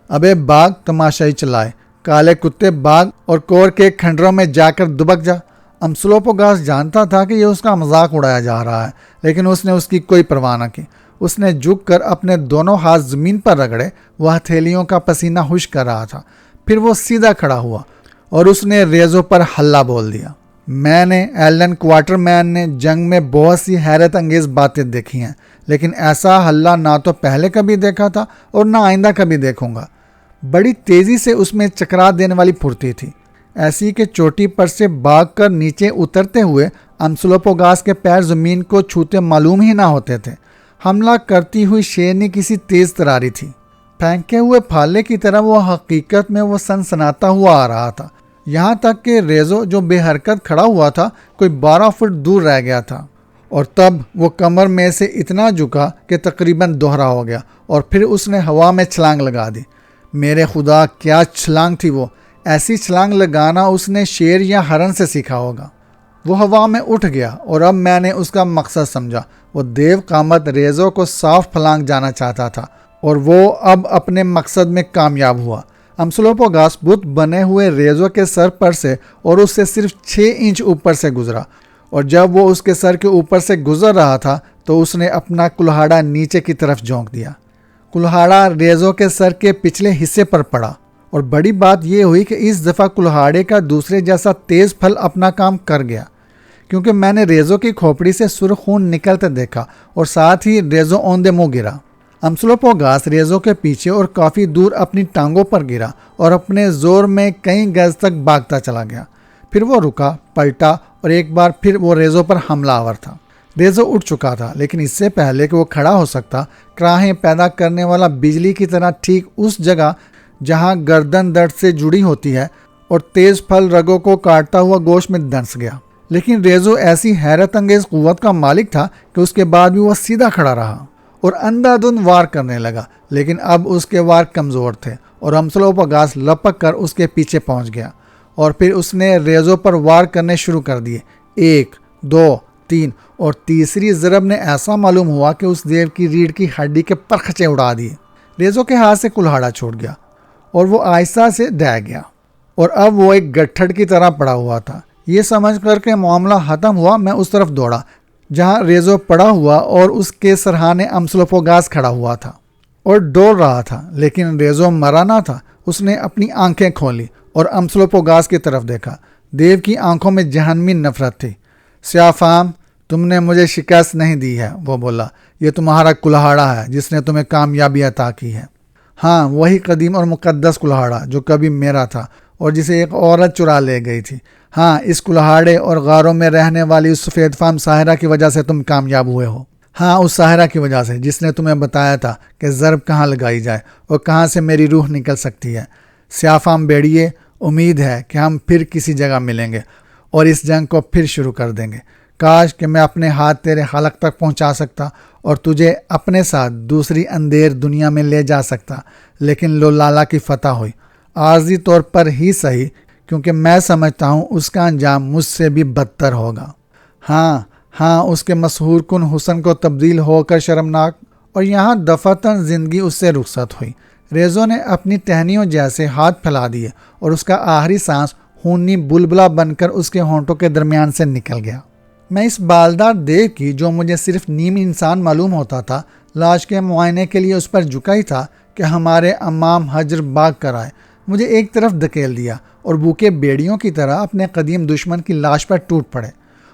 ابے باغ، تماشائی چلائے، کالے کتے باغ اور کور کے کھنڈروں میں جا کر دبک جا۔ امسلوپوگاس جانتا تھا کہ یہ اس کا مذاق اڑایا جا رہا ہے، لیکن اس نے اس کی کوئی پرواہ نہ کی۔ اس نے جھک کر اپنے دونوں ہاتھ زمین پر رگڑے، وہ ہتھیلیوں کا پسینہ خشک کر رہا تھا۔ پھر وہ سیدھا کھڑا ہوا اور اس نے ریزو پر ہلہ بول دیا۔ میں نے، ایلن کوارٹر مین نے جنگ میں بہت سی حیرت انگیز باتیں دیکھی ہیں، لیکن ایسا ہلہ نہ تو پہلے کبھی دیکھا تھا اور نہ آئندہ کبھی دیکھوں گا۔ بڑی تیزی سے اس میں چکرا دینے والی پھرتی تھی، ایسی کہ چوٹی پر سے بھاگ کر نیچے اترتے ہوئے امسلوپوگاس کے پیر زمین کو چھوتے معلوم ہی نہ ہوتے تھے۔ حملہ کرتی ہوئی شیرنی کسی تیز تراری تھی۔ پھینکے ہوئے پھالے کی طرح وہ حقیقت میں وہ سنسناتا ہوا آ رہا تھا، یہاں تک کہ ریزو جو بے حرکت کھڑا ہوا تھا کوئی 12 فٹ دور رہ گیا تھا، اور تب وہ کمر میں سے اتنا جھکا کہ تقریباً دوہرا ہو گیا، اور پھر اس نے ہوا میں چھلانگ لگا دی۔ میرے خدا، کیا چھلانگ تھی وہ! ایسی چھلانگ لگانا اس نے شیر یا ہرن سے سیکھا ہوگا۔ وہ ہوا میں اٹھ گیا اور اب میں نے اس کا مقصد سمجھا۔ وہ دیو قامت ریزو کو صاف پھلانگ جانا چاہتا تھا، اور وہ اب اپنے مقصد میں کامیاب ہوا۔ امسلوپوگاس بت بنے ہوئے ریزو کے سر پر سے اور اس سے صرف 6 انچ اوپر سے گزرا، اور جب وہ اس کے سر کے اوپر سے گزر رہا تھا تو اس نے اپنا کلہاڑا نیچے کی طرف جھونک دیا۔ کلہاڑا ریزو کے سر کے پچھلے حصے پر پڑا، اور بڑی بات یہ ہوئی کہ اس دفعہ کلہاڑے کا دوسرے جیسا تیز پھل اپنا کام کر گیا، کیونکہ میں نے ریزو کی کھوپڑی سے سرخ خون نکلتے دیکھا اور ساتھ ہی ریزو اوندے منہ گرا۔ امسلوپوگاس ریزو کے پیچھے اور کافی دور اپنی ٹانگوں پر گرا اور اپنے زور میں کئی گز تک بھاگتا چلا گیا۔ پھر وہ رکا، پلٹا، اور ایک بار پھر وہ ریزو پر حملہ آور تھا۔ ریزو اٹھ چکا تھا، لیکن اس سے پہلے کہ وہ کھڑا ہو سکتا، کراہیں پیدا کرنے والا بجلی کی طرح ٹھیک اس جگہ جہاں گردن درد سے جڑی ہوتی ہے اور تیز پھل رگوں کو کاٹتا ہوا گوشت میں دنس گیا۔ لیکن ریزو ایسی حیرت انگیز قوت کا مالک تھا کہ اس کے بعد بھی وہ سیدھا کھڑا رہا اور اندھا دھند وار کرنے لگا، لیکن اب اس کے وار کمزور تھے اور امسلوپوگاس لپک کر اس کے پیچھے پہنچ گیا، اور پھر اس نے ریزو پر وار کرنے شروع کر دیے۔ 1 2 3 اور تیسری ضرب نے ایسا معلوم ہوا کہ اس دیو کی ریڑھ کی ہڈی کے پرخچے اڑا دیے۔ ریزو کے ہاتھ سے کلہاڑا چھوٹ گیا اور وہ آہستہ سے ڈہ گیا، اور اب وہ ایک گٹھڑ کی طرح پڑا ہوا تھا۔ یہ سمجھ کر کہ معاملہ ختم ہوا، میں اس طرف دوڑا جہاں ریزو پڑا ہوا اور اس کے سرہانے امسلوپوگاس کھڑا ہوا تھا اور ڈول رہا تھا، لیکن ریزو مرا نہ تھا۔ اس نے اپنی آنکھیں کھولی اور امسلوپوگاس کی طرف دیکھا۔ دیو کی آنکھوں میں جہنمی نفرت تھی۔ سیاہ فام، تم نے مجھے شکست نہیں دی ہے، وہ بولا۔ یہ تمہارا کلہاڑا ہے جس نے تمہیں کامیابی عطا کی ہے۔ ہاں، وہی قدیم اور مقدس کلہاڑا جو کبھی میرا تھا اور جسے ایک عورت چرا لے گئی تھی۔ ہاں، اس کلہاڑے اور غاروں میں رہنے والی اس سفید فام ساحرہ کی وجہ سے تم کامیاب ہوئے ہو۔ ہاں، اس ساحرہ کی وجہ سے جس نے تمہیں بتایا تھا کہ ضرب کہاں لگائی جائے اور کہاں سے میری روح نکل سکتی ہے۔ سیاہ فام بیڑیے، امید ہے کہ ہم پھر کسی جگہ ملیں گے اور اس جنگ کو پھر شروع کر دیں گے، کاش کہ میں اپنے ہاتھ تیرے حلق تک پہنچا سکتا اور تجھے اپنے ساتھ دوسری اندھیر دنیا میں لے جا سکتا، لیکن لو لالا کی فتح ہوئی، عارضی طور پر ہی صحیح، کیونکہ میں سمجھتا ہوں اس کا انجام مجھ سے بھی بدتر ہوگا۔ ہاں اس کے مسحور کن حسن کو تبدیل ہو کر شرمناک، اور یہاں دفعتاً زندگی اس سے رخصت ہوئی۔ ریزو نے اپنی ٹہنیوں جیسے ہاتھ پھیلا دیے اور اس کا آخری سانس خونی بلبلا بن کر اس کے ہونٹوں کے درمیان سے نکل گیا۔ میں اس بالدار دیو کی، جو مجھے صرف نیم انسان معلوم ہوتا تھا، لاش کے معائنے کے لیے اس پر جھکا ہی تھا کہ ہمارے امام حجر بھاگ کر آئے، مجھے ایک طرف دھکیل دیا اور بھوکے بیڑیوں کی طرح اپنے قدیم دشمن کی لاش پر ٹوٹ پڑے،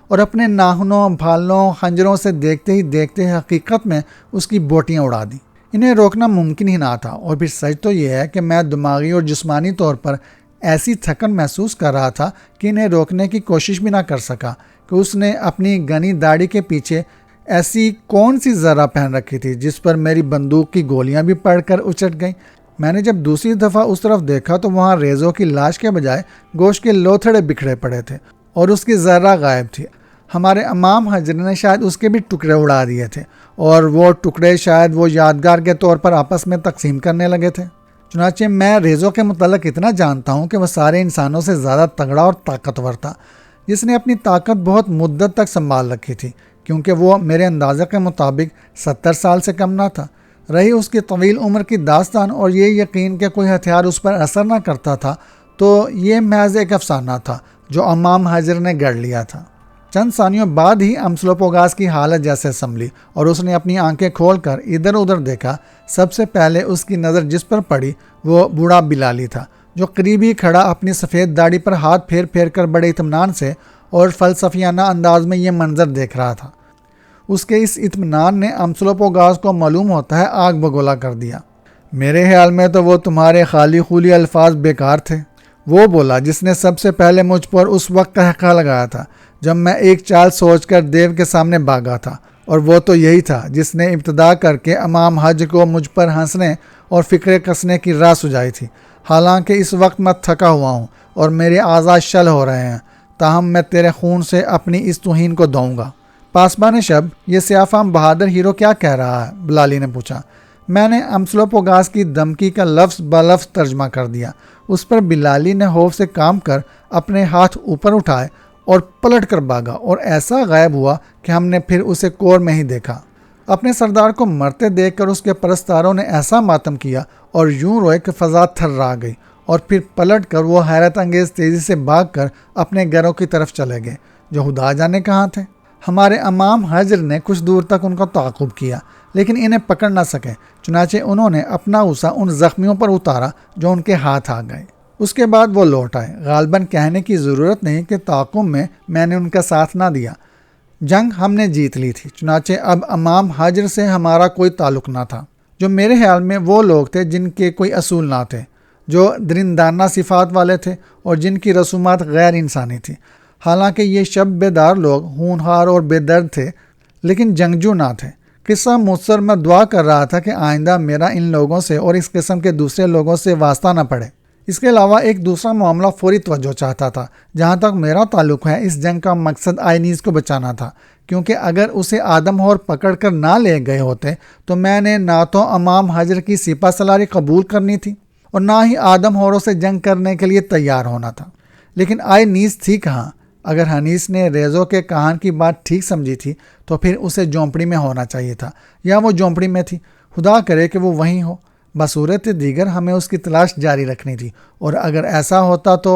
اور اپنے ناخنوں، بھالوں، خنجروں سے دیکھتے ہی دیکھتے حقیقت میں اس کی بوٹیاں اڑا دیں۔ انہیں روکنا ممکن ہی نہ تھا، اور پھر سچ تو یہ ہے کہ میں دماغی اور جسمانی طور پر ایسی تھکن محسوس کر رہا تھا کہ انہیں روکنے کی کوشش بھی نہ کر سکا کہ اس نے اپنی گھنی داڑھی کے پیچھے ایسی کون سی ذرہ پہن رکھی تھی جس پر میری بندوق کی گولیاں بھی پڑ کر اچٹ گئیں۔ میں نے جب دوسری دفعہ اس طرف دیکھا تو وہاں ریزو کی لاش کے بجائے گوشت کے لوتھڑے بکھرے پڑے تھے اور اس کی ذرہ غائب تھی۔ ہمارے امام حضرت نے شاید اس کے بھی ٹکڑے اڑا دیے تھے، اور وہ ٹکڑے شاید وہ یادگار کے طور پر آپس میں تقسیم کرنے لگے تھے۔ چنانچہ میں ریزو کے متعلق اتنا جانتا ہوں کہ وہ سارے انسانوں سے زیادہ تگڑا اور طاقتور تھا، جس نے اپنی طاقت بہت مدت تک سنبھال رکھی تھی، کیونکہ وہ میرے اندازے کے مطابق 70 سال سے کم نہ تھا۔ رہی اس کی طویل عمر کی داستان اور یہ یقین کہ کوئی ہتھیار اس پر اثر نہ کرتا تھا، تو یہ محض ایک افسانہ تھا جو امام حضر نے گڑھ لیا تھا۔ چند ثانیوں بعد ہی امسلوپوگاس کی حالت جیسے سنبھلی اور اس نے اپنی آنکھیں کھول کر ادھر ادھر دیکھا۔ سب سے پہلے اس کی نظر جس پر پڑی وہ بوڑھا بلالی تھا، جو قریب ہی کھڑا اپنی سفید داڑھی پر ہاتھ پھیر پھیر کر بڑے اطمینان سے اور فلسفیانہ انداز میں یہ منظر دیکھ رہا تھا۔ اس کے اس اطمینان نے امسلوپوگاس کو معلوم ہوتا ہے آگ بگولا کر دیا۔ میرے خیال میں تو وہ تمہارے خالی خولی الفاظ بیکار تھے، وہ بولا، جس نے سب سے پہلے مجھ پر اس وقت قہقہ لگایا تھا جب میں ایک چال سوچ کر دیو کے سامنے بھاگا تھا، اور وہ تو یہی تھا جس نے ابتدا کر کے امام حج کو مجھ پر ہنسنے اور فکرے کسنے کی راہ سجائی تھی۔ حالانکہ اس وقت میں تھکا ہوا ہوں اور میرے اعضاء شل ہو رہے ہیں، تاہم میں تیرے خون سے اپنی اس توہین کو دوں گا۔ پاسبان شب، یہ سیاہ فام بہادر ہیرو کیا کہہ رہا ہے؟ بلالی نے پوچھا۔ میں نے امسلوپوگاس کی دھمکی کا لفظ بلفظ ترجمہ کر دیا۔ اس پر بلالی نے خوف سے کام کر اپنے ہاتھ اوپر اٹھائے اور پلٹ کر بھاگا، اور ایسا غائب ہوا کہ ہم نے پھر اسے کور میں ہی دیکھا۔ اپنے سردار کو مرتے دیکھ کر اس کے پرستاروں نے ایسا ماتم کیا اور یوں روئے کہ فضا تھرا گئی، اور پھر پلٹ کر وہ حیرت انگیز تیزی سے بھاگ کر اپنے گھروں کی طرف چلے گئے، جو خدا جانے کہاں تھے۔ ہمارے امام حضر نے کچھ دور تک ان کا تعاقب کیا، لیکن انہیں پکڑ نہ سکے، چنانچہ انہوں نے اپنا غصہ ان زخمیوں پر اتارا جو ان کے ہاتھ آ گئے۔ اس کے بعد وہ لوٹ آئے۔ غالباً کہنے کی ضرورت نہیں کہ تعاقب میں نے ان کا ساتھ نہ دیا۔ جنگ ہم نے جیت لی تھی، چنانچہ اب امام حجر سے ہمارا کوئی تعلق نہ تھا، جو میرے خیال میں وہ لوگ تھے جن کے کوئی اصول نہ تھے، جو درندانہ صفات والے تھے اور جن کی رسومات غیر انسانی تھی۔ حالانکہ یہ شب بیدار لوگ ہونہار اور بے درد تھے، لیکن جنگجو نہ تھے۔ قصہ مؤثر میں دعا کر رہا تھا کہ آئندہ میرا ان لوگوں سے اور اس قسم کے دوسرے لوگوں سے واسطہ نہ پڑے۔ اس کے علاوہ ایک دوسرا معاملہ فوری توجہ چاہتا تھا۔ جہاں تک میرا تعلق ہے، اس جنگ کا مقصد آئینیز کو بچانا تھا، کیونکہ اگر اسے آدم ہور پکڑ کر نہ لے گئے ہوتے تو میں نے نہ تو امام حجر کی سپہ سالاری قبول کرنی تھی اور نہ ہی آدم ہوروں سے جنگ کرنے کے لیے تیار ہونا تھا۔ لیکن آئینیز تھی کہاں؟ اگر حنیس نے ریزو کے کہان کی بات ٹھیک سمجھی تھی تو پھر اسے جھونپڑی میں ہونا چاہیے تھا، یا وہ جھونپڑی میں تھی۔ خدا کرے کہ وہ وہیں ہو۔ بصورت دیگر ہمیں اس کی تلاش جاری رکھنی تھی، اور اگر ایسا ہوتا تو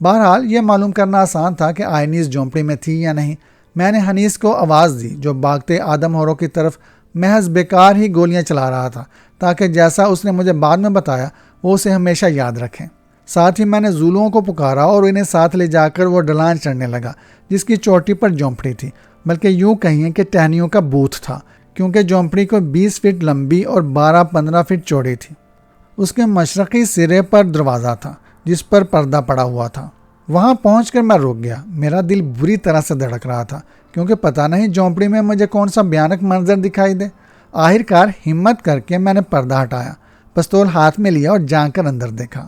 بہرحال یہ معلوم کرنا آسان تھا کہ آئینیز جھونپڑی میں تھی یا نہیں۔ میں نے حنیس کو آواز دی، جو بھاگتے آدم ہوروں کی طرف محض بیکار ہی گولیاں چلا رہا تھا، تاکہ جیسا اس نے مجھے بعد میں بتایا وہ اسے ہمیشہ یاد رکھیں۔ ساتھ ہی میں نے زولوؤں کو پکارا اور انہیں ساتھ لے جا کر وہ ڈھلان چڑھنے لگا جس کی چوٹی پر جھونپڑی تھی، بلکہ یوں کہیں کہ ٹہنیوں کا بوتھ تھا، کیونکہ جھونپڑی کو 20 فٹ لمبی اور 12-15 فٹ چوڑی تھی۔ اس کے مشرقی سرے پر دروازہ تھا جس پر پردہ پڑا ہوا تھا۔ وہاں پہنچ کر میں رک گیا۔ میرا دل بری طرح سے دھڑک رہا تھا، کیونکہ پتہ نہیں جھونپڑی میں مجھے کون سا بھیانک منظر دکھائی دے۔ آخرکار ہمت کر کے میں نے پردہ ہٹایا، پستول ہاتھ میں لیا اور جا کر اندر دیکھا۔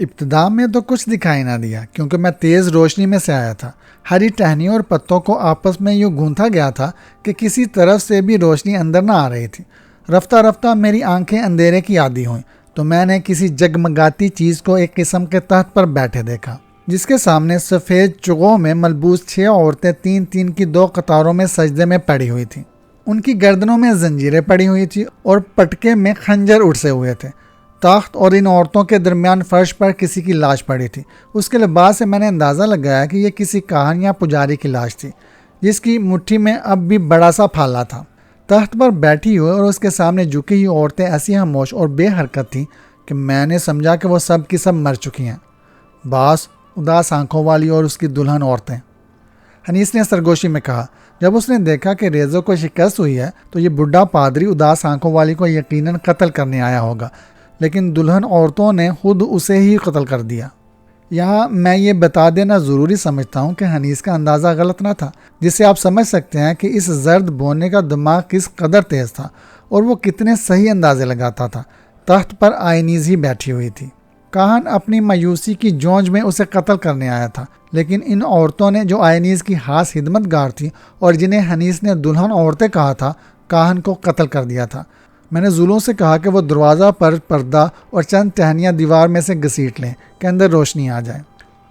ابتدا میں تو کچھ دکھائی نہ دیا کیونکہ میں تیز روشنی میں سے آیا تھا. ہری ٹہنیوں اور پتوں کو آپس میں یوں گونتھا گیا تھا کہ کسی طرف سے بھی روشنی اندر نہ آ رہی تھی. رفتہ رفتہ میری آنکھیں اندھیرے کی عادی ہوئیں تو میں نے کسی جگمگاتی چیز کو ایک قسم کے تخت پر بیٹھے دیکھا جس کے سامنے سفید چغوں میں ملبوس 6 عورتیں 3 کی 2 قطاروں میں سجدے میں پڑی ہوئی تھیں. ان کی گردنوں میں زنجیریں پڑی ہوئی تھیں اور پٹکے میں خنجر اڑسے ہوئے تھے. تخت اور ان عورتوں کے درمیان فرش پر کسی کی لاش پڑی تھی. اس کے لباس سے میں نے اندازہ لگایا کہ یہ کسی کاہن یا پجاری کی لاش تھی جس کی مٹھی میں اب بھی بڑا سا پھالا تھا. تخت پر بیٹھی ہوئی اور اس کے سامنے جھکی ہوئی عورتیں ایسی خاموش اور بے حرکت تھیں کہ میں نے سمجھا کہ وہ سب کی سب مر چکی ہیں. باس اداس آنکھوں والی اور اس کی دلہن عورتیں. حنیس نے سرگوشی میں کہا. جب اس نے دیکھا کہ ریزو کو شکست ہوئی ہے تو یہ بڈھا پادری اداس آنکھوں والی کو یقیناً قتل کرنے آیا ہوگا، لیکن دلہن عورتوں نے خود اسے ہی قتل کر دیا. یہاں میں یہ بتا دینا ضروری سمجھتا ہوں کہ حنیس کا اندازہ غلط نہ تھا، جس سے آپ سمجھ سکتے ہیں کہ اس زرد بونے کا دماغ کس قدر تیز تھا اور وہ کتنے صحیح اندازے لگاتا تھا. تخت پر آئینیز ہی بیٹھی ہوئی تھی. کاہن اپنی مایوسی کی جونج میں اسے قتل کرنے آیا تھا، لیکن ان عورتوں نے جو آئینیز کی خاص خدمت گار تھی اور جنہیں حنیس نے دلہن عورتیں کہا تھا، کاہن کو قتل کر دیا تھا. میں نے زولوں سے کہا کہ وہ دروازہ پر پردہ اور چند ٹہنیاں دیوار میں سے گھسیٹ لیں کہ اندر روشنی آ جائے.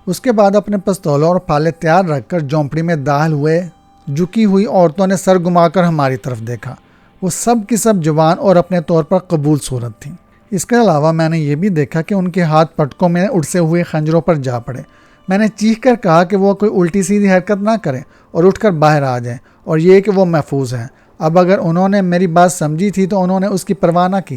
اس کے بعد اپنے پستولوں اور پھالے تیار رکھ کر جھونپڑی میں داخل ہوئے. جھکی ہوئی عورتوں نے سر گھما کر ہماری طرف دیکھا. وہ سب کی سب جوان اور اپنے طور پر قبول صورت تھیں. اس کے علاوہ میں نے یہ بھی دیکھا کہ ان کے ہاتھ پٹکوں میں اڑسے ہوئے خنجروں پر جا پڑے. میں نے چیخ کر کہا کہ وہ کوئی الٹی سیدھی حرکت نہ کریں اور اٹھ کر باہر آ جائیں، اور یہ کہ وہ محفوظ ہیں. اب اگر انہوں نے میری بات سمجھی تھی تو انہوں نے اس کی پرواہ نہ کی.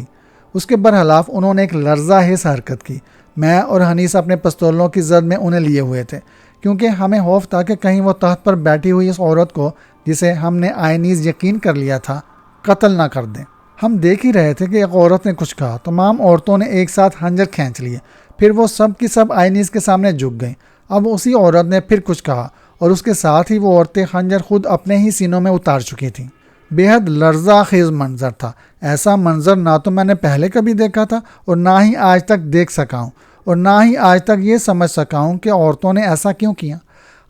اس کے برخلاف انہوں نے ایک لرزہ حس حرکت کی. میں اور حنیس اپنے پستولوں کی زد میں انہیں لیے ہوئے تھے کیونکہ ہمیں خوف تھا کہ کہیں وہ تخت پر بیٹھی ہوئی اس عورت کو، جسے ہم نے آئینیز یقین کر لیا تھا، قتل نہ کر دیں. ہم دیکھ ہی رہے تھے کہ ایک عورت نے کچھ کہا. تمام عورتوں نے ایک ساتھ خنجر کھینچ لیے. پھر وہ سب کی سب آئینیز کے سامنے جھک گئیں. اب اسی عورت نے پھر کچھ کہا اور اس کے ساتھ ہی وہ عورتیں خنجر خود اپنے ہی سینوں میں اتار چکی تھیں. بے حد لرزہ خیز منظر تھا. ایسا منظر نہ تو میں نے پہلے کبھی دیکھا تھا اور نہ ہی آج تک دیکھ سکا ہوں، اور نہ ہی آج تک یہ سمجھ سکا ہوں کہ عورتوں نے ایسا کیوں کیا.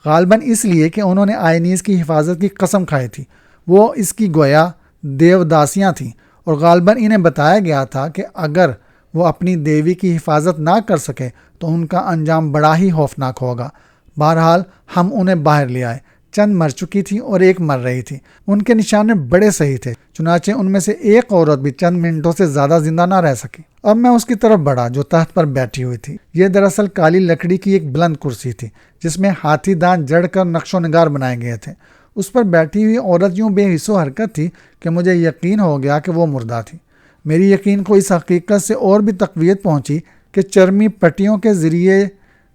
غالباً اس لیے کہ انہوں نے آئینیز کی حفاظت کی قسم کھائی تھی. وہ اس کی گویا دیوداسیاں تھیں اور غالباً انہیں بتایا گیا تھا کہ اگر وہ اپنی دیوی کی حفاظت نہ کر سکے تو ان کا انجام بڑا ہی خوفناک ہوگا. بہرحال ہم انہیں باہر لے آئے. چند مر چکی تھی اور ایک مر رہی تھی. ان کے نشانے بڑے صحیح تھے، چنانچہ ان میں سے ایک عورت بھی چند منٹوں سے زیادہ زندہ نہ رہ سکی. اب میں اس کی طرف بڑھا جو تخت پر بیٹھی ہوئی تھی. یہ دراصل کالی لکڑی کی ایک بلند کرسی تھی جس میں ہاتھی دانت جڑ کر نقش و نگار بنائے گئے تھے. اس پر بیٹھی ہوئی عورت یوں بے حس و حرکت تھی کہ مجھے یقین ہو گیا کہ وہ مردہ تھی. میری یقین کو اس حقیقت سے اور بھی تقویت پہنچی کہ چرمی پٹیوں کے ذریعے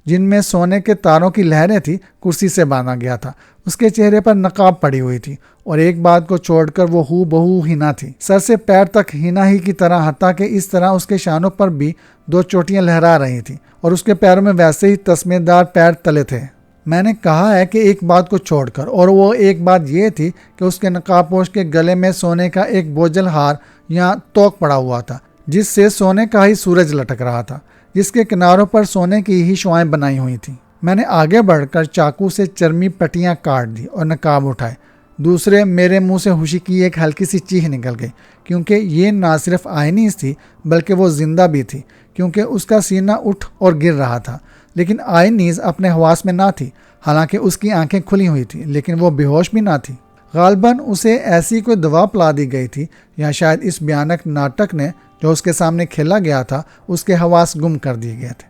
جن میں سونے کے تاروں کی لہریں تھیں کرسی سے باندھا گیا تھا. اس کے چہرے پر نقاب پڑی ہوئی تھی اور ایک بات کو چھوڑ کر وہ ہو بہو ہینا تھی. سر سے پیر تک ہینا ہی کی طرح، حتیٰ کہ اس طرح اس کے شانوں پر بھی 2 چوٹیاں لہرا رہی تھیں اور اس کے پیروں میں ویسے ہی تسمے دار پیر تلے تھے. میں نے کہا ہے کہ ایک بات کو چھوڑ کر، اور وہ ایک بات یہ تھی کہ اس کے نقاب پوش کے گلے میں سونے کا ایک بوجھل ہار یا توق پڑا ہوا تھا جس سے سونے کا ہی سورج لٹک رہا تھا، جس کے کناروں پر سونے کی ہی شعائیں بنائی ہوئی تھیں. میں نے آگے بڑھ کر چاقو سے چرمی پٹیاں کاٹ دی اور نقاب اٹھائے. دوسرے میرے منہ سے خوشی کی ایک ہلکی سی چیخ نکل گئی کیونکہ یہ نہ صرف آئینیز تھی بلکہ وہ زندہ بھی تھی، کیونکہ اس کا سینہ اٹھ اور گر رہا تھا. لیکن آئینیز اپنے حواس میں نہ تھی، حالانکہ اس کی آنکھیں کھلی ہوئی تھیں، لیکن وہ بے ہوش بھی نہ تھی. غالباً اسے ایسی کوئی دوا پلا دی گئی تھی یا شاید اس بھیانک ناٹک نے جو اس کے سامنے کھیلا گیا تھا اس کے حواس گم کر دیے گئے تھے.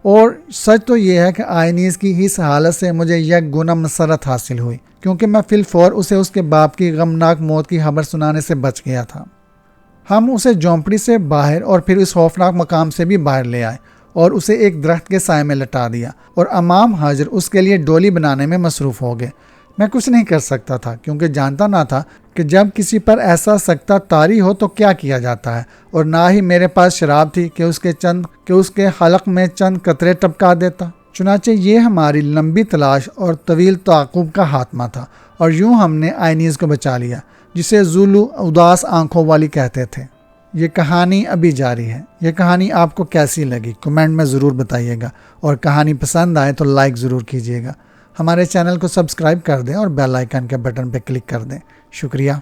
اور سچ تو یہ ہے کہ آئینیز کی اس حالت سے مجھے یک گنا مسرت حاصل ہوئی کیونکہ میں فی الفور اسے اس کے باپ کی غمناک موت کی خبر سنانے سے بچ گیا تھا. ہم اسے جھونپڑی سے باہر اور پھر اس خوفناک مقام سے بھی باہر لے آئے اور اسے ایک درخت کے سائے میں لٹا دیا اور امام حاضر اس کے لیے ڈولی بنانے میں مصروف ہو گئے. میں کچھ نہیں کر سکتا تھا کیونکہ جانتا نہ تھا کہ جب کسی پر ایسا سکتہ طاری ہو تو کیا کیا جاتا ہے، اور نہ ہی میرے پاس شراب تھی کہ اس کے حلق میں چند قطرے ٹپکا دیتا. چنانچہ یہ ہماری لمبی تلاش اور طویل تعاقب کا خاتمہ تھا، اور یوں ہم نے آئینیز کو بچا لیا جسے زولو اداس آنکھوں والی کہتے تھے. یہ کہانی ابھی جاری ہے۔ یہ کہانی آپ کو کیسی لگی کمنٹ میں ضرور بتائیے گا، اور کہانی پسند آئے تو لائک ضرور کیجیے گا۔ ہمارے چینل کو سبسکرائب کر دیں اور بیل آئیکن کے بٹن پہ کلک کر دیں۔ شکریہ۔